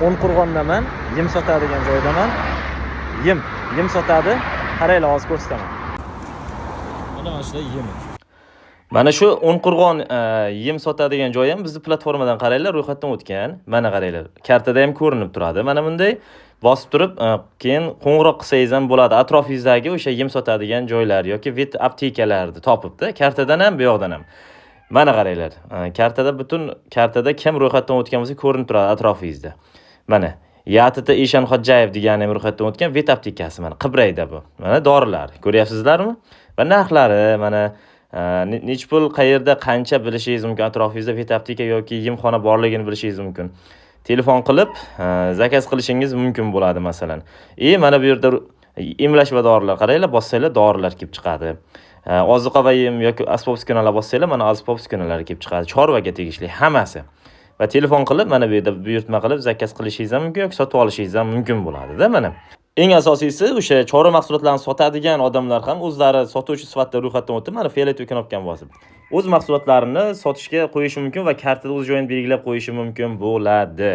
O'nqo'rg'ondaman, yem sotadigan joydaman. Yem sotadi. Qaranglar, hozir ko'rsataman. Mana shu yem. Mana shu O'nqo'rg'on yem sotadigan joy ham bizning platformadan qaranglar, ro'yxatdan o'tgan. Mana qaranglar. Kartada ham ko'rinib turadi. Mana bunday bosib turib, keyin qo'ng'iroq qilsangiz ham bo'ladi. Atrofingizdagi o'sha yem sotadigan joylar yoki vet aptekalarni topibdi. Kartadan ham, bu yoqdan ham. Mana qaranglar. Kartada kim ro'yxatdan o'tgan bo'lsa ko'rinib turadi atrofingizda. Mana YATT Eshan Xo'jayev degan ham ro'yxatdan o'tgan vet aptekasi mana Qibrayda bu. Mana dorilar. Ko'ryapsizlarmi? Va narxlari mana nech pul qayerda qancha bilishingiz mumkin, atrofingizda vet apteka yoki yemxona borligini bilishingiz mumkin. Telefon qilib zakaz qilishingiz mumkin bo'ladi masalan. Mana bu yerda emlash va dorilar qaranglar, bossanglar dorilar kelib chiqadi. Oziqa va yem yoki asbob uskunalar bossanglar mana asbob uskunalar kelib chiqadi. Chorvaga tegishli hammasi. Va telefon qilib mana bu yerda buyurtma qilib zakaz qilishingiz ham mumkin yoki sotib olishingiz ham mumkin bo'ladi-da mana. Eng asosiysi o'sha chorva mahsulotlarini sotadigan odamlar ham o'zlari sotuvchi sifatida ro'yxatdan o'tib, mana fiyoletoviy knopkani bosib, o'z mahsulotlarini sotishga qo'yishi mumkin va kartada o'z joyini belgilab qo'yishi mumkin bo'ladi.